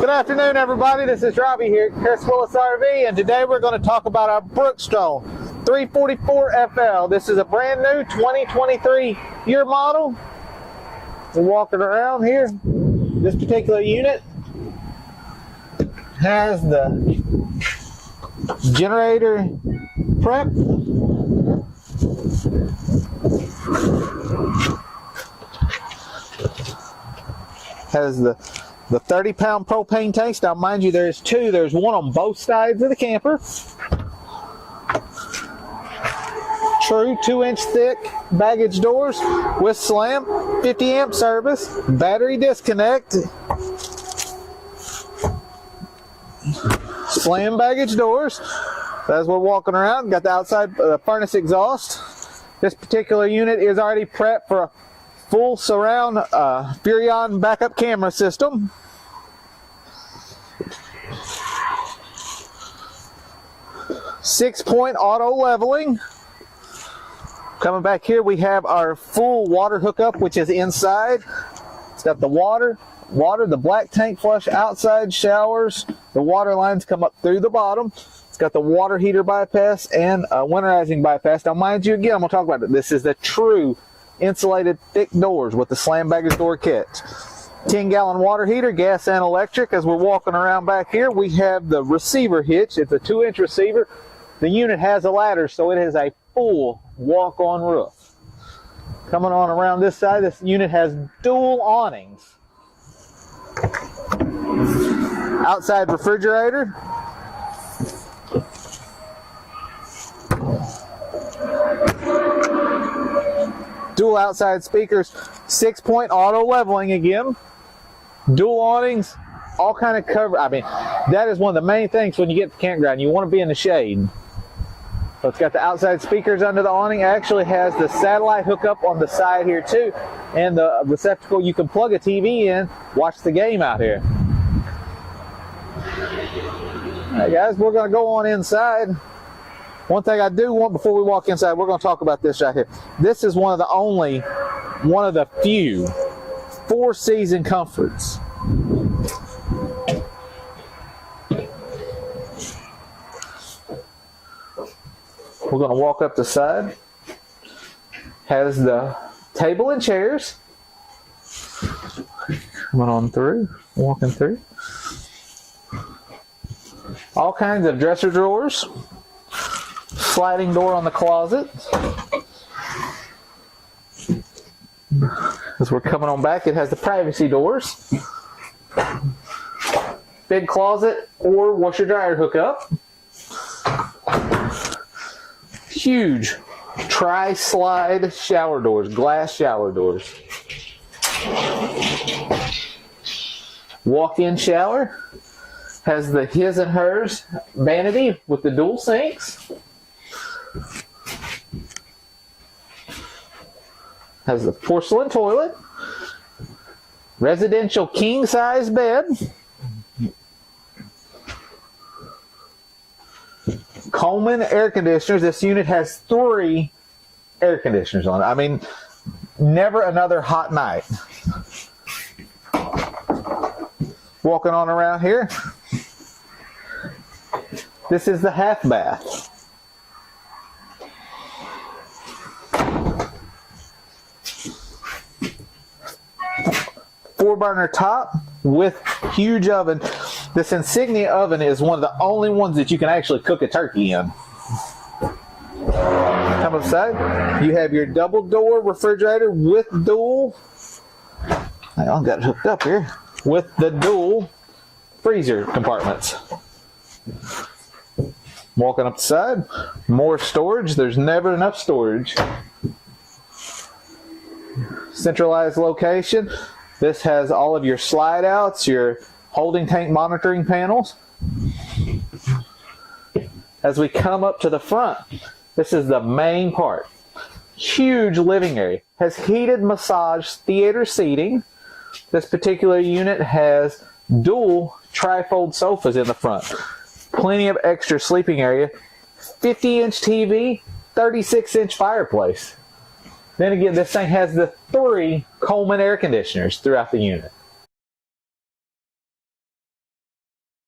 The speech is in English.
Good afternoon, everybody. This is Robbie here at Kris Willis RV, and today we're going to talk about our Brookstone 344 FL. This is a brand new 2023 year model. We're walking around here. This particular unit has the generator prep. Has the 30-pound propane tanks. Now, mind you, there's two. There's one on both sides of the camper. True 2-inch thick baggage doors with slam, 50 amp service, battery disconnect, slam baggage doors. As we're walking around, got the outside furnace exhaust. This particular unit is already prepped for a full surround Furrion backup camera system. Six-point auto leveling. Coming back here, we have our full water hookup, which is inside. It's got the water, the black tank flush outside showers. The water lines come up through the bottom. It's got the water heater bypass and winterizing bypass. Now, mind you, again, I'm going to talk about it. This is the true insulated thick doors with the slam baggage door kit. 10-gallon water heater, gas and electric. As we're walking around back here, we have the receiver hitch. It's a 2-inch receiver. The unit has a ladder, so it is a full walk-on roof. Coming on around this side, this unit has dual awnings. Outside refrigerator. Dual outside speakers, 6-point auto leveling again. Dual awnings, all kind of cover. I mean, that is one of the main things when you get to the campground. You want to be in the shade. So it's got the outside speakers under the awning. It actually has the satellite hookup on the side here too, and the receptacle you can plug a TV in, watch the game out here. All right, guys, we're going to go on inside. One thing I do want before we walk inside, we're going to talk about this right here. This is one of the few 4-season comforts. We're going to walk up the side. Has the table and chairs. Coming on through, walking through. All kinds of dresser drawers. Sliding door on the closet. As we're coming on back, it has the privacy doors. Big closet or washer dryer hookup. Huge tri-slide shower doors, glass shower doors. Walk-in shower. Has the his and hers vanity with the dual sinks. Has the porcelain toilet. Residential king-size bed. Coleman air conditioners. This unit has 3 air conditioners on it. I mean, never another hot night. Walking on around here. This is the half bath. Four-burner top with huge oven. This Insignia oven is one of the only ones that you can actually cook a turkey in. Come upside, you have your double door refrigerator with dual. I've got it hooked up here with the dual freezer compartments. Walking up the side, more storage. There's never enough storage. Centralized location. This has all of your slide outs, your holding tank monitoring panels. As we come up to the front, this is the main part. Huge living area. Has heated massage theater seating. This particular unit has dual trifold sofas in the front. Plenty of extra sleeping area. 50-inch TV, 36-inch fireplace. Then again, this thing has the 3 Coleman air conditioners throughout the unit.